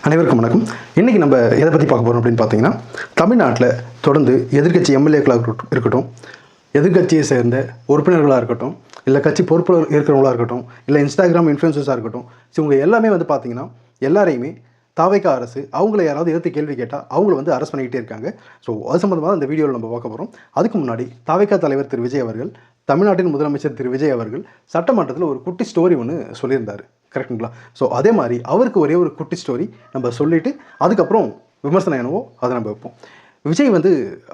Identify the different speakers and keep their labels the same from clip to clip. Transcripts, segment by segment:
Speaker 1: அனைவருக்கும் வணக்கம். இன்றைக்கி நம்ம எதை பற்றி பார்க்க போகிறோம் அப்படின்னு பார்த்தீங்கன்னா, தமிழ்நாட்டில் தொடர்ந்து எதிர்க்கட்சி எம்எல்ஏக்களாக இருக்கட்டும், எதிர்க்கட்சியை சேர்ந்த உறுப்பினர்களாக இருக்கட்டும், இல்லை கட்சி பொறுப்பில் இருக்கிறவங்களாக இருக்கட்டும், இல்லை இன்ஸ்டாகிராம் இன்ஃப்ளூயன்சர்ஸாக இருக்கட்டும், இவங்க எல்லாமே பார்த்தீங்கன்னா எல்லாரையுமே தாவேக்கா அரசு அவங்கள யாராவது எதிர்த்து கேள்வி கேட்டால் அவங்கள அரெஸ்ட் பண்ணிக்கிட்டே இருக்காங்க. ஸோ அது சம்மந்தமாக இந்த வீடியோவில் நம்ம பார்க்க போகிறோம். அதுக்கு முன்னாடி தாவேக்கா தலைவர் திரு விஜய் அவர்கள், தமிழ்நாட்டின் முதலமைச்சர் திரு விஜய் அவர்கள் சட்டமன்றத்தில் ஒரு குட்டி ஸ்டோரி ஒன்று சொல்லியிருந்தார். கரெக்டுங்களா? ஸோ அதே மாதிரி அவருக்கு ஒரே ஒரு குட்டி ஸ்டோரி நம்ம சொல்லிவிட்டு அதுக்கப்புறம் விமர்சனம் என்னவோ அதை நம்ம வைப்போம். விஜய்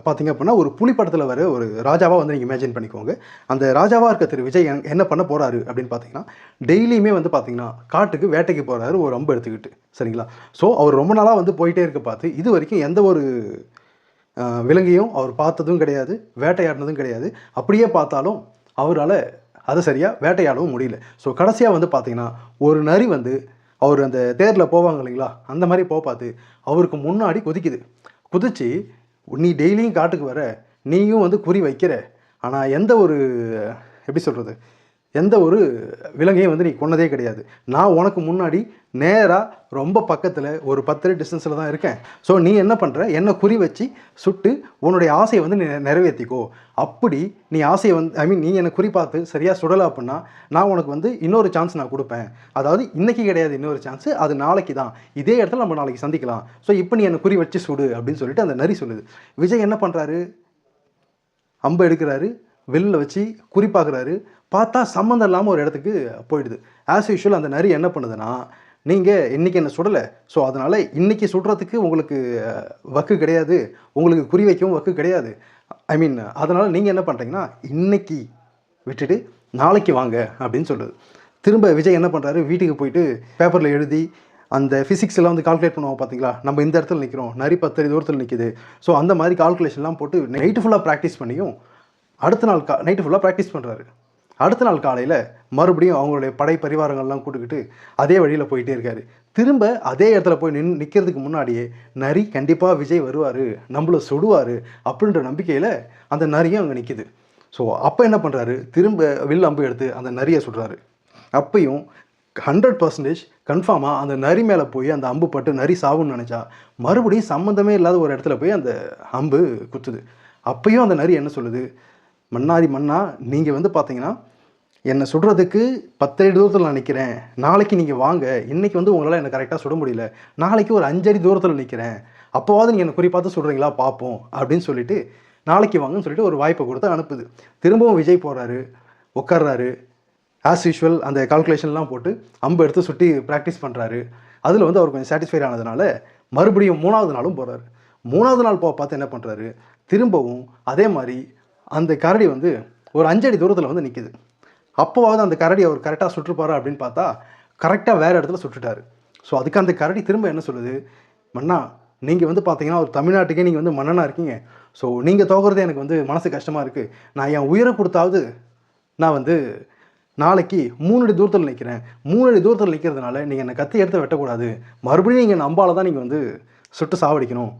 Speaker 1: பார்த்திங்க அப்படின்னா ஒரு புலி படத்தில் வர ஒரு ராஜாவாக நீங்கள் இமேஜின் பண்ணிக்கோங்க. அந்த ராஜாவாக இருக்க திரு விஜய் என்ன பண்ண போகிறாரு அப்படின்னு பார்த்தீங்கன்னா, டெய்லியுமே பார்த்திங்கன்னா காட்டுக்கு வேட்டைக்கு போகிறாரு ஒரு அம்பு எடுத்துக்கிட்டு. சரிங்களா? ஸோ அவர் ரொம்ப நாளாக போயிட்டே இருக்க பார்த்து இது வரைக்கும் எந்த ஒரு விலங்கையும் அவர் பார்த்ததும் கிடையாது, வேட்டையாடினதும் கிடையாது. அப்படியே பார்த்தாலும் அவரால் அதை சரியாக வேட்டையாடவும் முடியல. ஸோ கடைசியாக பார்த்தீங்கன்னா ஒரு நரி அவர் அந்த தேரில் போவாங்க இல்லைங்களா, அந்த மாதிரி பார்த்து அவருக்கு முன்னாடி குதிச்சு நீ டெய்லியும் காட்டுக்கு வர, நீயும் குறி வைக்கிற, ஆனால் எந்த ஒரு எப்படி சொல்கிறது, எந்த ஒரு விலங்கையும் நீ கொன்னதே கிடையாது. நான் உனக்கு முன்னாடி நேராக ரொம்ப பக்கத்தில் ஒரு 10 அடி டிஸ்டன்ஸில் தான் இருக்கேன். ஸோ நீ என்ன பண்ணுற, என்னை குறி வச்சு சுட்டு உன்னுடைய ஆசையை நீ நிறைவேற்றிக்கோ. அப்படி நீ ஆசையை நீ என்னை குறி பார்த்து சரியாக சுடலை அப்படின்னா நான் உனக்கு இன்னொரு சான்ஸ் நான் கொடுப்பேன். அதாவது இன்றைக்கி கிடையாது இன்னொரு சான்ஸு, அது நாளைக்கு தான். இதே இடத்துல நம்ம நாளைக்கு சந்திக்கலாம். ஸோ இப்போ நீ என்னை குறி வச்சு சுடு அப்படின்னு சொல்லிட்டு அந்த நரி சொல்லுது. விஜய் என்ன பண்ணுறாரு, அம்பு எடுக்கிறாரு, வெளில வச்சு குறிப்பாக்குறாரு. பார்த்தா சம்மந்தம் இல்லாமல் ஒரு இடத்துக்கு போயிடுது. ஆஸ் யூஷுவல் அந்த நரி என்ன பண்ணுதுன்னா, நீங்கள் இன்றைக்கி என்ன சுடலை, ஸோ அதனால் இன்றைக்கி சுடுறதுக்கு உங்களுக்கு வக்கு கிடையாது, உங்களுக்கு குறி வைக்கவும் வக்கு கிடையாது. அதனால் நீங்கள் என்ன பண்ணுறீங்கன்னா இன்றைக்கி விட்டுட்டு நாளைக்கு வாங்க அப்படின்னு சொல்லுது. திரும்ப விஜய் என்ன பண்ணுறாரு, வீட்டுக்கு போயிட்டு பேப்பரில் எழுதி அந்த ஃபிசிக்ஸ்லாம் கால்குலேட் பண்ணுவோம் பார்த்தீங்களா, நம்ம இந்த இடத்துல நிற்கிறோம், நரி 10 அடி தூரத்தில் நிற்கிது. ஸோ அந்த மாதிரி கால்குலேஷன்லாம் போட்டு நைட்டு ஃபுல்லாக ப்ராக்டிஸ் பண்ணியும் அடுத்த நாள் நைட்டு ஃபுல்லாக ப்ராக்டிஸ் பண்ணுறாரு. அடுத்த நாள் காலையில் மறுபடியும் அவங்களுடைய படை பரிவாரங்கள்லாம் கூட்டுக்கிட்டு அதே வழியில் போயிட்டே இருக்காரு. திரும்ப அதே இடத்துல போய் நிற்கிறதுக்கு முன்னாடியே நரி கண்டிப்பாக விஜய் வருவார், நம்மளை சுடுவார் அப்படின்ற நம்பிக்கையில் அந்த நரியும் அங்கே நிற்கிது. ஸோ அப்போ என்ன பண்ணுறாரு, திரும்ப வில் அம்பு எடுத்து அந்த நரியை சுடுறாரு. அப்பையும் 100% கன்ஃபார்மாக அந்த நரி மேலே போய் அந்த அம்பு பட்டு நரி சாவுன்னு நினச்சா மறுபடியும் சம்மந்தமே இல்லாத ஒரு இடத்துல போய் அந்த அம்பு குத்துது. அப்பையும் அந்த நரி என்ன சொல்லுது, மன்னாதி மன்னா, நீங்கள் பார்த்தீங்கன்னா என்னை சுடுறதுக்கு 10 அடி தூரத்தில் நான் நிற்கிறேன், நாளைக்கு நீங்கள் வாங்க, இன்றைக்கி உங்களால் என்னை கரெக்டாக சுட முடியல, நாளைக்கு ஒரு 5 அடி தூரத்தில் நிற்கிறேன், அப்போவாது நீங்கள் என்னை குறி பார்த்து சுடுறீங்களா பார்ப்போம் அப்படின்னு சொல்லிட்டு நாளைக்கு வாங்கன்னு சொல்லிட்டு ஒரு வாய்ப்பை கொடுத்து அனுப்புது. திரும்பவும் விஜய் போகிறாரு, உட்கார்றாரு, ஆஸ் யூஷுவல் அந்த கால்குலேஷன்லாம் போட்டு அம்பு எடுத்து சுட்டி ப்ராக்டிஸ் பண்ணுறாரு. அதில் அவர் கொஞ்சம் சாட்டிஸ்ஃபைட் ஆனதுனால மறுபடியும் 3வது நாளும் போகிறாரு. 3வது நாள் பார்த்து என்ன பண்ணுறாரு, திரும்பவும் அதே மாதிரி அந்த கரடி ஒரு 5 அடி தூரத்தில் நிற்கிது. அப்போவாவது அந்த கரடி அவர் கரெக்டாக சுட்டுருப்பாரா அப்படின்னு பார்த்தா கரெக்டாக வேறு இடத்துல சுட்டுட்டார். ஸோ அதுக்கு அந்த கரடி திரும்ப என்ன சொல்லுது, மன்னா நீங்கள் பார்த்தீங்கன்னா ஒரு தமிழ்நாட்டுக்கே நீங்கள் மன்னனாக இருக்கீங்க, ஸோ நீங்கள் தோக்குறது எனக்கு மனசு கஷ்டமாக இருக்குது, நான் என் உயிரை கொடுத்தாவது நான் நாளைக்கு 3 அடி தூரத்தில் நிற்கிறேன், 3 அடி தூரத்தில் நிற்கிறதுனால நீங்கள் என்னை கத்தி எடுத்து வெட்டக்கூடாது, மறுபடியும் நீங்கள் நம்பால தான் நீங்கள் சுட்டு சாவடிக்கணும்,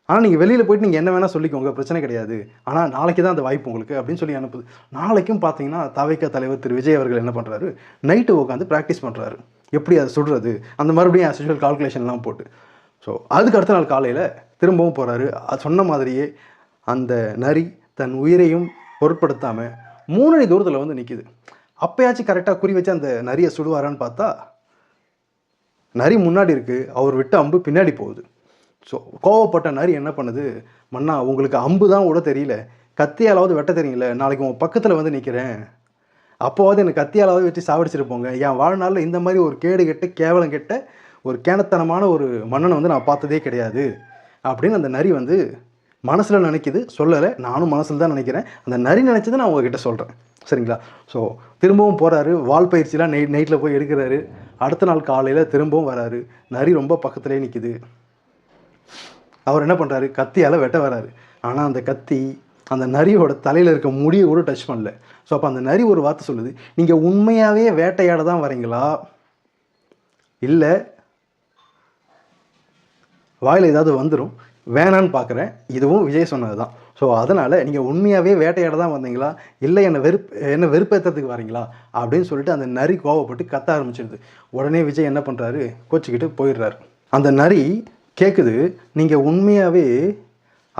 Speaker 1: ஆனால் நீங்கள் வெளியில் போய்ட்டு நீங்கள் என்ன வேணால் சொல்லிக்கோங்க, பிரச்சனை கிடையாது, ஆனால் நாளைக்கு தான் அந்த வாய்ப்பு உங்களுக்கு அப்படின்னு சொல்லி அனுப்புது. நாளைக்கும் பார்த்தீங்கன்னா தாவேக்கா தலைவர் திரு விஜய் அவர்கள் என்ன பண்ணுறாரு, நைட்டு உட்காந்து ப்ராக்டிஸ் பண்ணுறாரு, எப்படி அதை சுடுறது, அந்த மறுபடியும் ஆஸ் யூஷுவல் கால்குலேஷன்லாம் போட்டு. ஸோ அதுக்கு அடுத்த நாள் காலையில் திரும்பவும் போகிறாரு. அது சொன்ன மாதிரியே அந்த நரி தன் உயிரையும் பொருட்படுத்தாமல் 3 அடி தூரத்தில் நிற்கிது. அப்போயாச்சும் கரெக்டாக குறி வச்சு அந்த நரியை சுடுவாரான்னு பார்த்தா நரி முன்னாடி இருக்குது, அவர் விட்டு அம்பு பின்னாடி போகுது. ஸோ கோவப்பட்ட நரி என்ன பண்ணுது, மன்னா உங்களுக்கு அம்பு தான் கூட தெரியல, கத்தியாலாவது வெட்ட தெரியல, நாளைக்கு உங்கள் பக்கத்தில் நிற்கிறேன், அப்போவாது எனக்கு கத்தியாலாவது வச்சு சாவடிச்சிருப்போங்க, என் வாழ்நாளில் இந்த மாதிரி ஒரு கேடு கெட்ட கேவலம் கெட்ட ஒரு கேனத்தனமான ஒரு மன்னனை நான் பார்த்ததே கிடையாது அப்படின்னு அந்த நரி மனசில் நினைக்கிது. சொல்லலை, நானும் மனசில் தான் நினைக்கிறேன், அந்த நரி நினச்சதை நான் உங்ககிட்ட சொல்கிறேன். சரிங்களா? ஸோ திரும்பவும் போகிறாரு, வால் பயிற்சிலாம் நைட்டில் போய் எடுக்கிறாரு. அடுத்த நாள் காலையில் திரும்பவும் வராரு, நரி ரொம்ப பக்கத்துலேயே நிற்கிது. அவர் என்ன பண்ணுறாரு, கத்தியால் வெட்ட வராரு. ஆனால் அந்த கத்தி அந்த நரியோட தலையில் இருக்க முடியை கூட டச் பண்ணல. ஸோ அப்போ அந்த நரி ஒரு வார்த்தை சொல்லுது, நீங்கள் உண்மையாகவே வேட்டையாட தான் வரீங்களா, இல்லை வாயில் ஏதாவது வந்துடும் வேணான்னு பார்க்குறேன், இதுவும் விஜய் சொன்னது தான். ஸோ அதனால் நீங்கள் உண்மையாகவே வேட்டையாட தான் வந்தீங்களா, இல்லை என்னை வெறுப்பேற்றத்துக்கு வரீங்களா அப்படின்னு சொல்லிட்டு அந்த நரி கோவப்பட்டு கத்த ஆரம்பிச்சிடுது. உடனே விஜய் என்ன பண்ணுறாரு, கோச்சிக்கிட்டு போயிடுறாரு. அந்த நரி கேட்குது, நீங்கள் உண்மையாகவே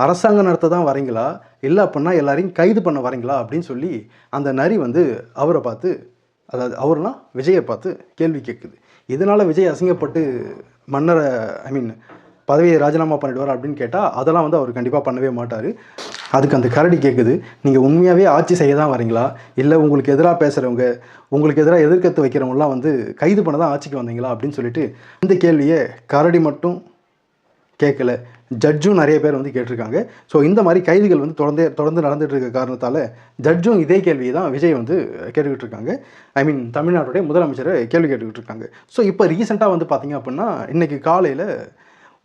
Speaker 1: அரசாங்கம் நடத்த தான் வரீங்களா, இல்லை அப்படின்னா எல்லாரையும் கைது பண்ண வரீங்களா அப்படின்னு சொல்லி அந்த நரி வந்து அவரை பார்த்து, அதாவது அவர்னா விஜயை பார்த்து கேள்வி கேட்குது. இதனால் விஜய் அசிங்கப்பட்டு மன்னரை பதவியை ராஜினாமா பண்ணிடுவார் அப்படின்னு கேட்டால் அதெல்லாம் வந்து அவர் கண்டிப்பாக பண்ணவே மாட்டார். அதுக்கு அந்த கரடி கேட்குது, நீங்கள் உண்மையாகவே ஆட்சி செய்ய தான் வரீங்களா, இல்லை உங்களுக்கு எதிராக பேசுகிறவங்க, உங்களுக்கு எதிராக எதிர்கருத்து வைக்கிறவங்களாம் வந்து கைது பண்ண தான் ஆட்சிக்கு வந்தீங்களா அப்படின்னு சொல்லிட்டு இந்த கேள்வியை கரடி மட்டும் கேட்கல, ஜட்ஜும் நிறைய பேர் வந்து கேட்டிருக்காங்க. ஸோ இந்த மாதிரி கைதுகள் வந்து தொடர்ந்து நடந்துகிட்டு இருக்க காரணத்தால் ஜட்ஜும் இதே கேள்வியை தான் விஜய் வந்து கேட்டுக்கிட்டு இருக்காங்க. தமிழ்நாட்டுடைய முதலமைச்சரை கேள்வி கேட்டுக்கிட்டு இருக்காங்க. ஸோ இப்போ ரீசெண்டாக வந்து பார்த்திங்க அப்படின்னா இன்றைக்கி காலையில்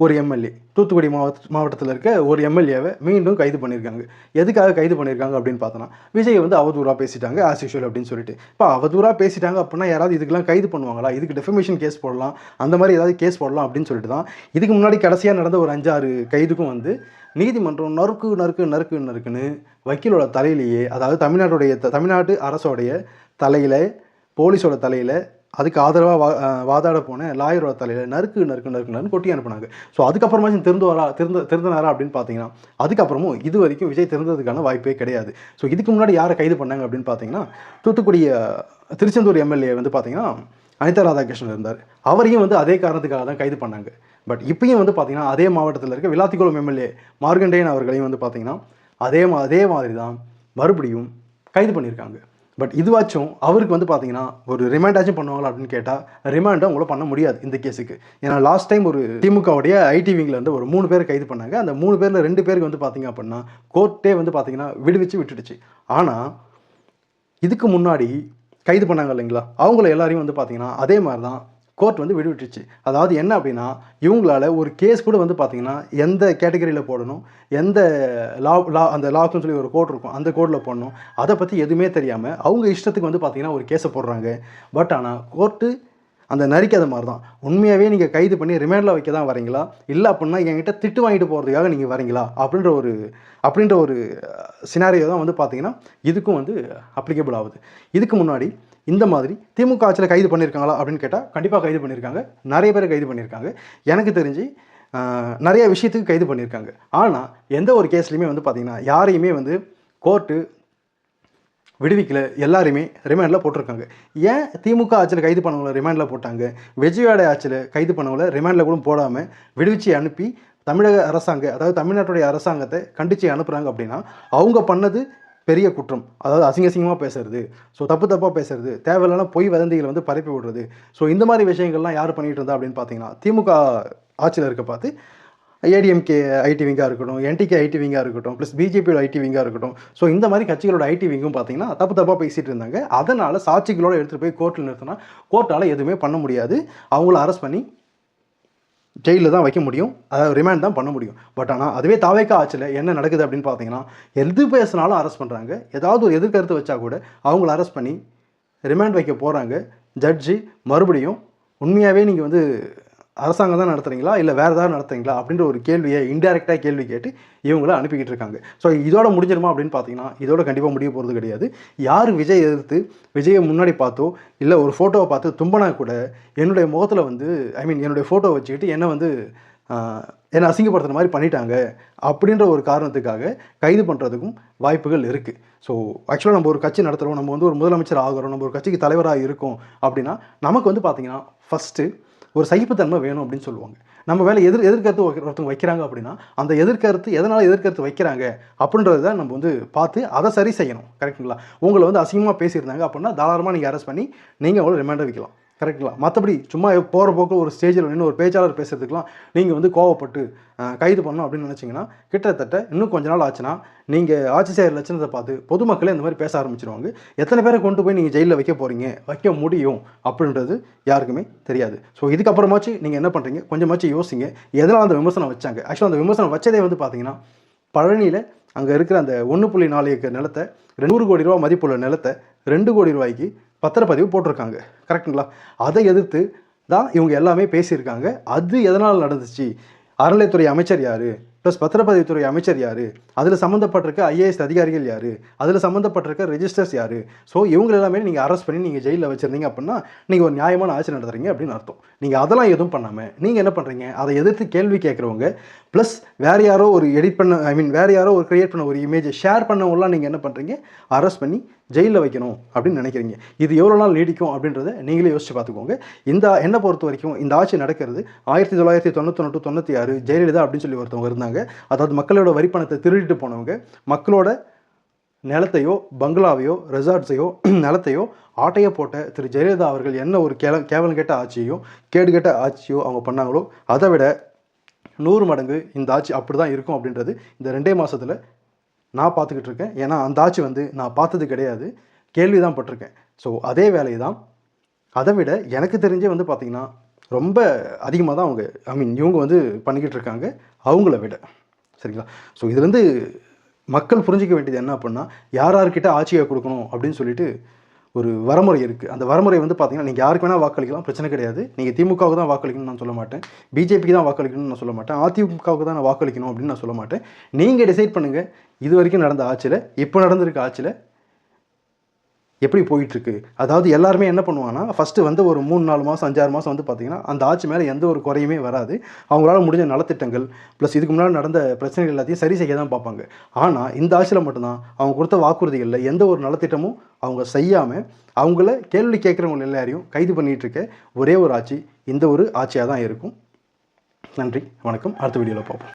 Speaker 1: ஒரு எம்எல்ஏ, தூத்துக்குடி மாவட்டத்தில் இருக்க ஒரு எம்எல்ஏவை மீண்டும் கைது பண்ணியிருக்காங்க. எதுக்காக கைது பண்ணியிருக்காங்க அப்படின்னு பார்த்தோன்னா, விஜய் வந்து அவதூறாக பேசிட்டாங்க ஆஸ் யூஷுவல் அப்படின்னு சொல்லிட்டு. இப்போ அவதூறாக பேசிட்டாங்க அப்படின்னா யாராவது இதுக்கெல்லாம் கைது பண்ணுவாங்களா, இதுக்கு டெஃபமேஷன் கேஸ் போடலாம், அந்த மாதிரி ஏதாவது கேஸ் போடலாம் அப்படின்னு சொல்லிட்டு தான் இதுக்கு முன்னாடி கடைசியாக நடந்த ஒரு 5-6 கைதுக்கும் வந்து நீதிமன்றம் நறுக்குன்னு வக்கீலோட தலையிலேயே, அதாவது தமிழ்நாட்டு அரசோடைய தலையில், போலீஸோட தலையில், அதுக்கு ஆதரவாக வாதாட போன லாயரோட தலையில் நறுக்குன்னு கொட்டி அனுப்புனாங்க. ஸோ அதுக்கப்புறமாச்சும் திருந்தினாரா அப்படின்னு பார்த்தீங்கன்னா, அதுக்கப்புறமும் இது வரைக்கும் விஜய் திருந்ததுக்கான வாய்ப்பே கிடையாது. ஸோ இதுக்கு முன்னாடி யாரை கைது பண்ணாங்க அப்படின்னு பார்த்தீங்கன்னா, தூத்துக்குடி திருச்செந்தூர் எம்எல்ஏ வந்து பார்த்தீங்கன்னா அனிதா ராதாகிருஷ்ணன் இருந்தார். அவரையும் வந்து அதே காரணத்துக்காக தான் கைது பண்ணாங்க. பட் இப்பயும் வந்து பார்த்தீங்கன்னா அதே மாவட்டத்தில் இருக்க விளாத்திக்குளம் எம்எல்ஏ மார்கண்டேயன் அவர்களையும் வந்து பார்த்தீங்கன்னா அதே மாதிரி தான் மறுபடியும் கைது பண்ணியிருக்காங்க. பட் இதுவாச்சும் அவருக்கு வந்து பார்த்தீங்கன்னா ஒரு ரிமாண்டாச்சும் பண்ணுவாங்களா அப்படின்னு கேட்டால் ரிமாண்டை அவங்கள பண்ண முடியாது இந்த கேஸுக்கு. ஏன்னா லாஸ்ட் டைம் ஒரு திமுகவுடைய ஐடி விங்கில் வந்து ஒரு 3 பேர் கைது பண்ணாங்க. அந்த 3 பேரில் 2 பேருக்கு வந்து பார்த்தீங்க அப்படின்னா கோர்ட்டே வந்து பார்த்தீங்கன்னா விட்டுடுச்சு. ஆனால் இதுக்கு முன்னாடி கைது பண்ணாங்க இல்லைங்களா, அவங்கள எல்லாரையும் வந்து பார்த்தீங்கன்னா அதே மாதிரி தான் கோர்ட் வந்து விட்டுச்சு. அதாவது என்ன அப்படின்னா, இவங்களால ஒரு கேஸ் கூட வந்து பார்த்தீங்கன்னா எந்த கேட்டகரியில் போடணும், எந்த அந்த லாக்குன்னு சொல்லி ஒரு கோட் இருக்கும், அந்த கோடில் போடணும், அதை பற்றி எதுவுமே தெரியாமல் அவங்க இஷ்டத்துக்கு வந்து பார்த்தீங்கன்னா ஒரு கேஸை போடுறாங்க. பட் ஆனால் கோர்ட்டு அந்த நரிக்காத மாதிரி தான், உண்மையாகவே நீங்கள் கைது பண்ணி ரிமாண்டில் வைக்க தான் வரீங்களா, இல்லை அப்படின்னா என்கிட்ட திட்டு வாங்கிட்டு போகிறதுக்காக நீங்கள் வரீங்களா அப்படின்ற ஒரு சினாரியோ தான் வந்து பார்த்தீங்கன்னா இதுக்கும் வந்து அப்ளிகபிள் ஆகுது. இதுக்கு முன்னாடி இந்த மாதிரி திமுக ஆட்சியில் கைது பண்ணியிருக்காங்களா அப்படின்னு கேட்டால் கண்டிப்பாக கைது பண்ணியிருக்காங்க. நிறைய பேர் கைது பண்ணியிருக்காங்க. எனக்கு தெரிஞ்சு நிறைய விஷயத்துக்கு கைது பண்ணியிருக்காங்க. ஆனால் எந்த ஒரு கேஸ்லையுமே வந்து பார்த்திங்கன்னா யாரையுமே வந்து கோர்ட்டு விடுவிக்கல, எல்லாருமே ரிமாண்டில் போட்டிருக்காங்க. ஏன் திமுக ஆட்சியில் கைது பண்ணவங்களை ரிமாண்டில் போட்டாங்க, விஜயோட ஆட்சியில் கைது பண்ணவங்களை ரிமாண்டில் கூட போடாமல் விடுவிச்சு அனுப்பி அதாவது தமிழ்நாட்டுடைய அரசாங்கத்தை கண்டித்து அனுப்புகிறாங்க அப்படின்னா அவங்க பண்ணது பெரிய குற்றம். அதாவது அசிங்கமாக பேசுறது, ஸோ தப்பாக பேசுறது, தேவையில்லாத பொய் வதந்திகளை வந்து பரப்பி விடுறது. ஸோ இந்த மாதிரி விஷயங்கள்லாம் யார் பண்ணிகிட்டு இருந்தா அப்படின்னு பார்த்தீங்கன்னா திமுக ஆட்சியில் இருக்க பார்த்து ஏடிஎம்கே ஐடி விங்காக இருக்கட்டும், என்டிகே ஐடி விங்காக இருக்கட்டும், ப்ளஸ் பிஜேபியோட ஐடி விங்காக இருக்கட்டும். ஸோ இந்த மாதிரி கட்சிகளோட ஐடி விங்கும் பார்த்தீங்கன்னா தப்பாக பேசிகிட்டு இருந்தாங்க. அதனால் சாட்சிகளோடு எடுத்துகிட்டு போய் கோர்ட்டில் நிறுத்தினா கோர்ட்டால் எதுவுமே பண்ண முடியாது. அவங்கள அரெஸ்ட் பண்ணி ஜெயிலில் தான் வைக்க முடியும், அதாவது ரிமாண்ட் தான் பண்ண முடியும். பட் ஆனால் அதுவே தாவேக்கா ஆட்சியில் என்ன நடக்குது அப்படின்னு பார்த்தீங்கன்னா எது பேசினாலும் அரெஸ்ட் பண்ணுறாங்க. ஏதாவது ஒரு எதிர்கருத்து வச்சா கூட அவங்கள அரெஸ்ட் பண்ணி ரிமாண்ட் வைக்க போகிறாங்க. ஜட்ஜி மறுபடியும் உண்மையாகவே நீங்கள் வந்து அரசாங்கம் தான் நடத்துகிறீங்களா, இல்லை வேறு ஏதாவது நடத்துறீங்களா அப்படின்ற ஒரு கேள்வியை இன்டெரக்டாக கேள்வி கேட்டு இவங்கள அனுப்பிக்கிட்டு இருக்காங்க. ஸோ இதோட முடிஞ்சிருமா அப்படின்னு பார்த்தீங்கன்னா இதோட கண்டிப்பாக முடிய போகிறது கிடையாது. யார் விஜய் எதிர்த்து விஜயை முன்னாடி பார்த்தோ இல்லை ஒரு ஃபோட்டோவை பார்த்து தும்பினா கூட என்னுடைய முகத்தில் வந்து என்னுடைய ஃபோட்டோவை வச்சுக்கிட்டு என்னை அசிங்கப்படுத்துகிற மாதிரி பண்ணிட்டாங்க அப்படின்ற ஒரு காரணத்துக்காக கைது பண்ணுறதுக்கும் வாய்ப்புகள் இருக்குது. ஸோ ஆக்சுவலாக நம்ம ஒரு கட்சி நடத்துகிறோம், நம்ம வந்து ஒரு முதலமைச்சர் ஆகிறோம், நம்ம ஒரு கட்சிக்கு தலைவராக இருக்கோம் அப்படின்னா நமக்கு வந்து பார்த்திங்கன்னா ஃபஸ்ட்டு ஒரு சகிப்புத்தன்மை வேணும் அப்படின்னு சொல்லுவாங்க. நம்ம மேலே எதிர்கருத்து ஒருத்தவங்க வைக்கிறாங்க அப்படின்னா அந்த எதிர்கருத்து எதனால் எதிர்கருத்து வைக்கிறாங்க அப்படின்றத தான் நம்ம வந்து பார்த்து அதை சரி செய்யணும். கரெக்டுங்களா? உங்களை வந்து அசிங்கமாக பேசியிருந்தாங்க அப்படின்னா தாராளமாக நீங்கள் அரெஸ்ட் பண்ணி நீங்கள் அவங்கள ரிமாண்டை வைக்கலாம். கரெக்டுங்களா? மற்றபடி சும்மா போகிற போக்கு ஒரு ஸ்டேஜில் நின்று ஒரு பேச்சாளர் பேசுறதுக்கெலாம் நீங்கள் வந்து கோவப்பட்டு கைது பண்ணணும் அப்படின்னு நினச்சிங்கன்னா கிட்டத்தட்ட இன்னும் கொஞ்ச நாள் ஆச்சுன்னா நீங்கள் ஆட்சி செய்கிற லட்சணத்தை பார்த்து பொதுமக்களே இந்த மாதிரி பேச ஆரம்பிச்சிருவாங்க. எத்தனை பேரை கொண்டு போய் நீங்கள் ஜெயிலில் வைக்க முடியும் அப்படின்றது யாருக்குமே தெரியாது. ஸோ இதுக்கப்புறமாச்சு நீங்கள் என்ன பண்ணுறீங்க, கொஞ்சமாச்சு யோசிங்க. எதனால் அந்த விமர்சனம் வச்சாங்க? ஆக்சுவலாக அந்த விமர்சனம் வச்சதே வந்து பார்த்தீங்கன்னா பழனியில் அங்கே இருக்கிற அந்த 1.4 ஏக்கர் நிலத்தை 200 கோடி ரூபா மதிப்புள்ள நிலத்தை 2 கோடி ரூபாய்க்கு பத்திரப்பதிவு போட்டிருக்காங்க. கரெக்டுங்களா? அதை எதிர்த்து தான் இவங்க எல்லாமே பேசியிருக்காங்க. அது எதனால் நடந்துச்சு, அறநிலையத்துறை அமைச்சர் யார், ப்ளஸ் பத்திரப்பதிவுத்துறை அமைச்சர் யார், அதில் சம்மந்தப்பட்டிருக்க ஐஏஎஸ் அதிகாரிகள் யார், அதில் சம்மந்தப்பட்டிருக்க ரெஜிஸ்டர்ஸ் யார். ஸோ இவங்க எல்லாமே நீங்கள் அரெஸ்ட் பண்ணி நீங்கள் ஜெயிலில் வச்சுருந்தீங்க அப்படின்னா நீங்கள் ஒரு நியாயமான ஆட்சி நடத்துறீங்க அப்படின்னு அர்த்தம். நீங்கள் அதெல்லாம் எதுவும் பண்ணாமல் நீங்கள் என்ன பண்ணுறீங்க, அதை எதிர்த்து கேள்வி கேட்குறவங்க ப்ளஸ் வேறு யாரோ ஒரு எடிட் பண்ண வேறு யாரோ ஒரு க்ரியேட் பண்ண ஒரு இமேஜை ஷேர் பண்ணவங்களாம் நீங்கள் என்ன பண்ணுறீங்க, அரெஸ்ட் பண்ணி ஜெயிலில் வைக்கணும் அப்படின்னு நினைக்கிறீங்க. இது எவ்வளோ நாள் நீடிக்கும் அப்படின்றத நீங்களே யோசிச்சு பார்த்துக்கோங்க. என்னை பொறுத்த வரைக்கும் இந்த ஆட்சி நடக்கிறது 1991 to 96 ஜெயலலிதா அப்படின்னு சொல்லி ஒருத்தவங்க இருந்தாங்க. அதாவது மக்களோட வரிப்பணத்தை திருடிட்டு போனவங்க, மக்களோட நிலத்தையோ பங்களாவையோ ரெசார்ட்ஸையோ நிலத்தையோ ஆட்டையை போட்ட திரு ஜெயலலிதா அவர்கள் என்ன ஒரு கேவலம் கேட்ட ஆட்சியோ கேடுகெட்ட ஆட்சியோ அவங்க பண்ணாங்களோ அதை விட 100 மடங்கு இந்த ஆட்சி அப்படி தான் இருக்கும் அப்படின்றது இந்த 2 மாதத்தில் நான் பார்த்துக்கிட்டு இருக்கேன். ஏன்னா அந்த ஆட்சி நான் பார்த்தது கிடையாது, கேள்வி தான் பட்டிருக்கேன். ஸோ அதே வேலையை தான் அதை விட எனக்கு தெரிஞ்சே பார்த்திங்கன்னா ரொம்ப அதிகமாக தான் அவங்க இவங்க பண்ணிக்கிட்டு இருக்காங்க அவங்கள விட. சரிங்களா? ஸோ இதுலேருந்து மக்கள் புரிஞ்சிக்க வேண்டியது என்ன அப்படின்னா, யார்கிட்ட ஆட்சியை கொடுக்கணும் அப்படின்னு சொல்லிட்டு ஒரு வரமுறை இருக்குது. அந்த வரமுறை பார்த்திங்கன்னா நீங்கள் யாருக்கு வேணால் வாக்களிக்கலாம், பிரச்சனை கிடையாது. நீங்கள் திமுகவுக்கு தான் வாக்களிக்கணும்னு நான் சொல்ல மாட்டேன், பிஜேபிக்கு தான் வாக்களிக்கணும்னு நான் சொல்ல மாட்டேன், அதிமுகவுக்கு தான் நான் வாக்களிக்கணும் அப்படின்னு நான் சொல்ல மாட்டேன். நீங்கள் டிசைட் பண்ணுங்கள், இது வரைக்கும் நடந்த ஆட்சியில் இப்போ நடந்திருக்க ஆட்சியில் எப்படி போயிட்டுருக்கு. அதாவது எல்லாருமே என்ன பண்ணுவாங்கன்னா ஃபஸ்ட்டு ஒரு 3-4 மாதம் 5-6 மாதம் பார்த்திங்கன்னா அந்த ஆட்சி மேலே எந்த ஒரு குறையுமே வராது. அவங்களால முடிஞ்ச நலத்திட்டங்கள் ப்ளஸ் இதுக்கு முன்னாடி நடந்த பிரச்சனைகள் எல்லாத்தையும் சரி செய்ய தான் பார்ப்பாங்க. ஆனால் இந்த ஆட்சியில் மட்டும்தான் அவங்க கொடுத்த வாக்குறுதிகளில் எந்த ஒரு நலத்திட்டமும் அவங்க செய்யாமல் அவங்கள கேள்வி கேட்குறவங்க எல்லாரையும் கைது பண்ணிகிட்ருக்க ஒரே ஒரு ஆட்சி இந்த ஒரு ஆட்சியாக தான் இருக்கும். நன்றி, வணக்கம். அடுத்த வீடியோவில் பார்ப்போம்.